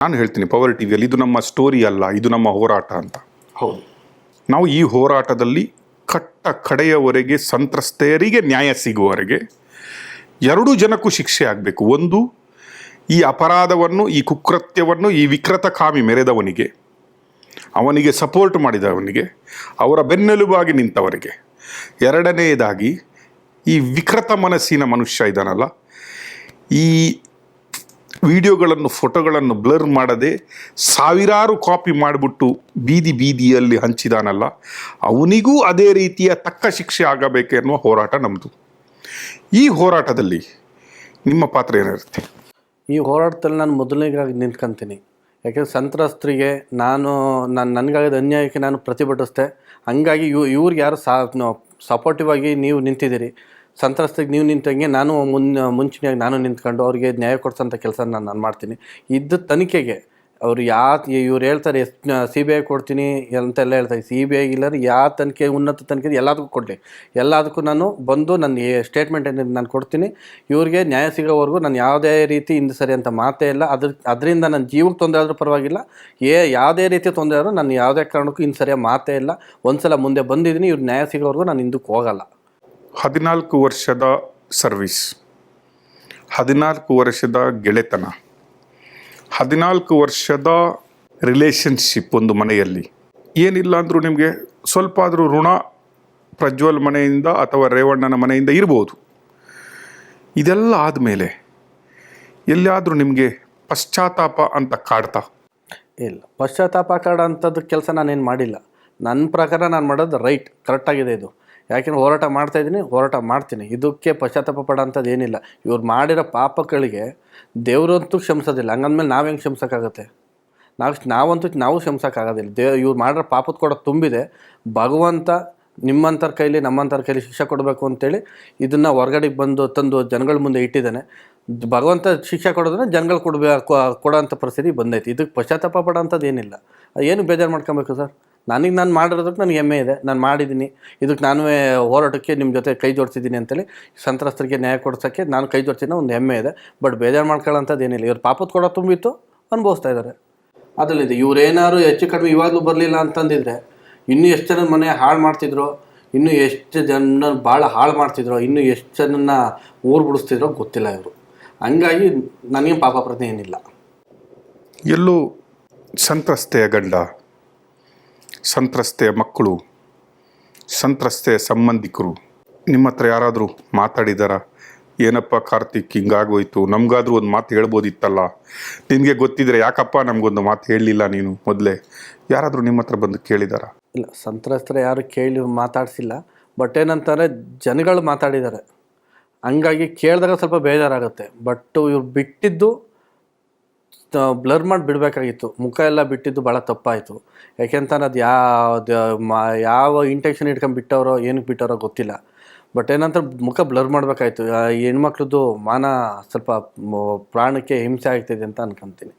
ನಾನು ಹೇಳ್ತೀನಿ ಪವರ್ ಟಿವಿಯಲ್ಲಿ, ಇದು ನಮ್ಮ ಸ್ಟೋರಿ ಅಲ್ಲ, ಇದು ನಮ್ಮ ಹೋರಾಟ ಅಂತ. ಹೌದು. ನಾವು ಈ ಹೋರಾಟದಲ್ಲಿ ಕಡೆಯವರೆಗೆ ಸಂತ್ರಸ್ತೆಯರಿಗೆ ನ್ಯಾಯ ಸಿಗುವವರೆಗೆ ಎರಡೂ ಜನಕ್ಕೂ ಶಿಕ್ಷೆ ಆಗಬೇಕು. ಒಂದು, ಈ ಅಪರಾಧವನ್ನು, ಈ ಕುಕೃತ್ಯವನ್ನು ಈ ವಿಕೃತ ಕಾಮಿ ಮೆರೆದವನಿಗೆ, ಅವನಿಗೆ ಸಪೋರ್ಟ್ ಮಾಡಿದವನಿಗೆ, ಅವರ ಬೆನ್ನೆಲುಬಾಗಿ ನಿಂತವರಿಗೆ. ಎರಡನೆಯದಾಗಿ, ಈ ವಿಕೃತ ಮನಸ್ಸಿನ ಮನುಷ್ಯ ಇದ್ದಾನಲ್ಲ, ಈ ವಿಡಿಯೋಗಳನ್ನು, ಫೋಟೋಗಳನ್ನು ಬ್ಲರ್ ಮಾಡದೆ ಸಾವಿರಾರು ಕಾಪಿ ಮಾಡಿಬಿಟ್ಟು ಬೀದಿಯಲ್ಲಿ ಹಂಚಿದಾನಲ್ಲ, ಅವನಿಗೂ ಅದೇ ರೀತಿಯ ತಕ್ಕ ಶಿಕ್ಷೆ ಆಗಬೇಕು ಎನ್ನುವ ಹೋರಾಟ ನಮ್ಮದು. ಈ ಹೋರಾಟದಲ್ಲಿ ನಿಮ್ಮ ಪಾತ್ರ ಏನಿರುತ್ತೆ? ಈ ಹೋರಾಟದಲ್ಲಿ ನಾನು ಮೊದಲನೇಗಾಗಿ ನಿಂತ್ಕೊಂತೀನಿ. ಯಾಕೆಂದರೆ ಸಂತ್ರಸ್ತರಿಗೆ ನನಗಾಗದ ಅನ್ಯಾಯಕ್ಕೆ ನಾನು ಪ್ರತಿಭಟಿಸ್ದೆ. ಹಂಗಾಗಿ ಇವ್ರಿಗೆ ಯಾರು ಸಪೋರ್ಟಿವ್ ಆಗಿ ನೀವು ನಿಂತಿದ್ದೀರಿ, ಸಂತ್ರಸ್ತಿಗೆ ನೀವು ನಿಂತಂಗೆ ನಾನು ಮುಂಚಿನಾಗಿ ನಾನು ನಿಂತ್ಕೊಂಡು ಅವ್ರಿಗೆ ನ್ಯಾಯ ಕೊಡ್ಸೋಂಥ ಕೆಲಸ ನಾನು ಮಾಡ್ತೀನಿ. ಇದ್ದ ತನಿಖೆಗೆ ಅವರು ಇವ್ರು ಹೇಳ್ತಾರೆ CBI ಕೊಡ್ತೀನಿ ಅಂತೆಲ್ಲ ಹೇಳ್ತಾರೆ. CBI ಇಲ್ಲದ್ರೆ ಯಾವ ತನಿಖೆ, ಉನ್ನತ ತನಿಖೆ ಎಲ್ಲದಕ್ಕೂ ಕೊಡಲಿ, ಎಲ್ಲದಕ್ಕೂ ನಾನು ಬಂದು ನನ್ನ ಸ್ಟೇಟ್ಮೆಂಟ್ ಏನಿದೆ ನಾನು ಕೊಡ್ತೀನಿ. ಇವ್ರಿಗೆ ನ್ಯಾಯ ಸಿಗೋವರೆಗೂ ನಾನು ಯಾವುದೇ ರೀತಿ ಹಿಂದೆ ಸರಿ ಅಂತ ಮಾತೇ ಇಲ್ಲ. ಅದರಿಂದ ನನ್ನ ಜೀವಕ್ಕೆ ತೊಂದರೆ ಆದರೂ ಪರವಾಗಿಲ್ಲ, ಯಾವುದೇ ರೀತಿ ತೊಂದರೆ ಆದರೂ ನಾನು ಯಾವುದೇ ಕಾರಣಕ್ಕೂ ಹಿಂದೆ ಸರಿಯಾಗಿ ಮಾತೇ ಇಲ್ಲ. ಒಂದು ಸಲ ಮುಂದೆ ಬಂದಿದ್ದೀನಿ, ಇವ್ರು ನ್ಯಾಯ ಸಿಗೋವರೆಗೂ ನಾನು ಹಿಂದಕ್ಕೆ ಹೋಗಲ್ಲ. 14 ವರ್ಷದ ಸರ್ವಿಸ್, 14 ವರ್ಷದ ಗೆಳೆತನ, 14 ವರ್ಷದ ರಿಲೇಷನ್ಶಿಪ್ ಒಂದು ಮನೆಯಲ್ಲಿ ಏನಿಲ್ಲ ಅಂದರೂ ನಿಮಗೆ ಸ್ವಲ್ಪ ಆದರೂ ಋಣ ಪ್ರಜ್ವಲ್ ಮನೆಯಿಂದ ಅಥವಾ ರೇವಣ್ಣನ ಮನೆಯಿಂದ ಇರ್ಬೋದು. ಇದೆಲ್ಲ ಆದಮೇಲೆ ಎಲ್ಲಿಯಾದರೂ ನಿಮಗೆ ಪಶ್ಚಾತ್ತಾಪ ಅಂತ ಕಾಡ್ತಾ? ಇಲ್ಲ, ಪಶ್ಚಾತ್ತಾಪ ಕಾಡೋಂಥದ್ದು ಕೆಲಸ ನಾನೇನು ಮಾಡಿಲ್ಲ. ನನ್ನ ಪ್ರಕಾರ ನಾನು ಮಾಡೋದು ಕರೆಕ್ಟಾಗಿದೆ ಇದು. ಯಾಕೆಂದ್ರೆ ಹೋರಾಟ ಮಾಡ್ತಾಯಿದ್ದೀನಿ, ಹೋರಾಟ ಮಾಡ್ತೀನಿ. ಇದಕ್ಕೆ ಪಶ್ಚಾತ್ತಾಪ ಪಡೋಂಥದ್ದು ಏನಿಲ್ಲ. ಇವ್ರು ಮಾಡಿರೋ ಪಾಪಗಳಿಗೆ ದೇವರಂತೂ ಕ್ಷಮಿಸೋದಿಲ್ಲ. ಹಂಗಂದ್ಮೇಲೆ ನಾವು ಹೆಂಗೆ ಕ್ಷಮಿಸೋಕ್ಕಾಗತ್ತೆ? ನಾವು ಕ್ಷಮಿಸೋಕ್ಕಾಗೋದಿಲ್ಲ. ಇವ್ರು ಮಾಡಿರೋ ಪಾಪದ ಕೂಡ ತುಂಬಿದೆ. ಭಗವಂತ ನಿಮ್ಮಂಥರ ಕೈಲಿ, ನಮ್ಮಂಥರ ಕೈಲಿ ಶಿಕ್ಷೆ ಕೊಡಬೇಕು ಅಂತೇಳಿ ಇದನ್ನು ಹೊರಗಡೆಗೆ ತಂದು ಜನಗಳ ಮುಂದೆ ಇಟ್ಟಿದ್ದಾನೆ. ಭಗವಂತ ಶಿಕ್ಷೆ ಕೊಡೋದನ್ನ ಜನಗಳು ಕೊಡೋಂಥ ಪರಿಸ್ಥಿತಿ ಬಂದೈತಿ. ಇದಕ್ಕೆ ಪಶ್ಚಾತ್ತಾಪ ಪಡೋಂಥದ್ದು ಏನಿಲ್ಲ. ಏನು ಬೇಜಾರು ಮಾಡ್ಕೊಬೇಕು ಸರ್? ನಾನು ಮಾಡಿರೋದಕ್ಕೆ ನನಗೆ ಹೆಮ್ಮೆ ಇದೆ. ನಾನು ಮಾಡಿದ್ದೀನಿ. ಇದಕ್ಕೆ ನಾನು ಹೋರಾಟಕ್ಕೆ ನಿಮ್ಮ ಜೊತೆ ಕೈ ಜೋಡಿಸಿದ್ದೀನಿ ಅಂತೇಳಿ ಸಂತ್ರಸ್ತರಿಗೆ ನ್ಯಾಯ ಕೊಡ್ಸೋಕ್ಕೆ ನಾನು ಕೈ ಜೋಡಿಸಿದ ಒಂದು ಹೆಮ್ಮೆ ಇದೆ. ಬಟ್ ಬೇಜಾರು ಮಾಡ್ಕೊಳ್ಳೋಂಥದ್ದು ಏನಿಲ್ಲ. ಇವ್ರು ಪಾಪದ ಕೊಡ ತುಂಬಿತ್ತು, ಅನುಭವಿಸ್ತಾ ಇದ್ದಾರೆ. ಅದರಲ್ಲಿದೆ ಇವ್ರೇನಾದ್ರು ಹೆಚ್ಚು ಕಡಿಮೆ ಇವಾಗಲೂ ಬರಲಿಲ್ಲ ಅಂತಂದಿದ್ರೆ ಇನ್ನೂ ಎಷ್ಟು ಜನ ಮನೆ ಹಾಳು ಮಾಡ್ತಿದ್ರು, ಇನ್ನೂ ಎಷ್ಟು ಜನ ಭಾಳ ಹಾಳು ಮಾಡ್ತಿದ್ರು, ಇನ್ನೂ ಎಷ್ಟು ಜನನ್ನ ಊರು ಬಿಡಿಸ್ತಿದ್ರೋ ಗೊತ್ತಿಲ್ಲ ಇವರು. ಹಂಗಾಗಿ ನನಗೆ ಪಾಪ ಪ್ರಜ್ಞೆ ಏನಿಲ್ಲ. ಎಲ್ಲೂ ಸಂತ್ರಸ್ತೆಯ ಗಂಡ, ಸಂತ್ರಸ್ತೆಯ ಮಕ್ಕಳು, ಸಂತ್ರಸ್ತೆಯ ಸಂಬಂಧಿಕರು ನಿಮ್ಮ ಹತ್ರ ಯಾರಾದರೂ ಮಾತಾಡಿದಾರ? ಏನಪ್ಪ ಕಾರ್ತಿಕ್ ಹಿಂಗಾಗೋಯ್ತು, ನಮಗಾದ್ರೂ ಒಂದು ಮಾತು ಹೇಳ್ಬೋದಿತ್ತಲ್ಲ, ನಿನಗೆ ಗೊತ್ತಿದ್ರೆ ಯಾಕಪ್ಪ ನಮಗೊಂದು ಮಾತು ಹೇಳಲಿಲ್ಲ ನೀನು ಮೊದಲೇ? ಯಾರಾದರೂ ನಿಮ್ಮ ಹತ್ರ ಬಂದು ಕೇಳಿದಾರ? ಇಲ್ಲ, ಸಂತ್ರಸ್ತರ ಯಾರು ಕೇಳಿ ಮಾತಾಡಿಸಿಲ್ಲ. ಬಟ್ ಏನಂತಾರೆ, ಜನಗಳು ಮಾತಾಡಿದ್ದಾರೆ. ಹಂಗಾಗಿ ಕೇಳಿದಾಗ ಸ್ವಲ್ಪ ಬೇಜಾರಾಗುತ್ತೆ. ಬಟ್ ಇವ್ರು ಬಿಟ್ಟಿದ್ದು ಬ್ಲರ್ ಮಾಡಿ ಬಿಡಬೇಕಾಗಿತ್ತು. ಮುಖ ಎಲ್ಲ ಬಿಟ್ಟಿದ್ದು ಭಾಳ ತಪ್ಪಾಯಿತು. ಯಾಕೆಂತಂದ್ರೆ ಅದು ಯಾವ ಇಂಟೆನ್ಷನ್ ಇಟ್ಕೊಂಡು ಬಿಟ್ಟವರೋ ಏನಕ್ಕೆ ಬಿಟ್ಟವರೋ ಗೊತ್ತಿಲ್ಲ. ಬಟ್ ಏನಂತ ಮುಖ ಬ್ಲರ್ ಮಾಡಬೇಕಾಯ್ತು. ಹೆಣ್ಮಕ್ಳದ್ದು ಮಾನ ಸ್ವಲ್ಪ ಪ್ರಾಣಕ್ಕೆ ಹಿಂಸೆ ಆಗ್ತಿದೆ ಅಂತ ಅನ್ಕೊತೀನಿ.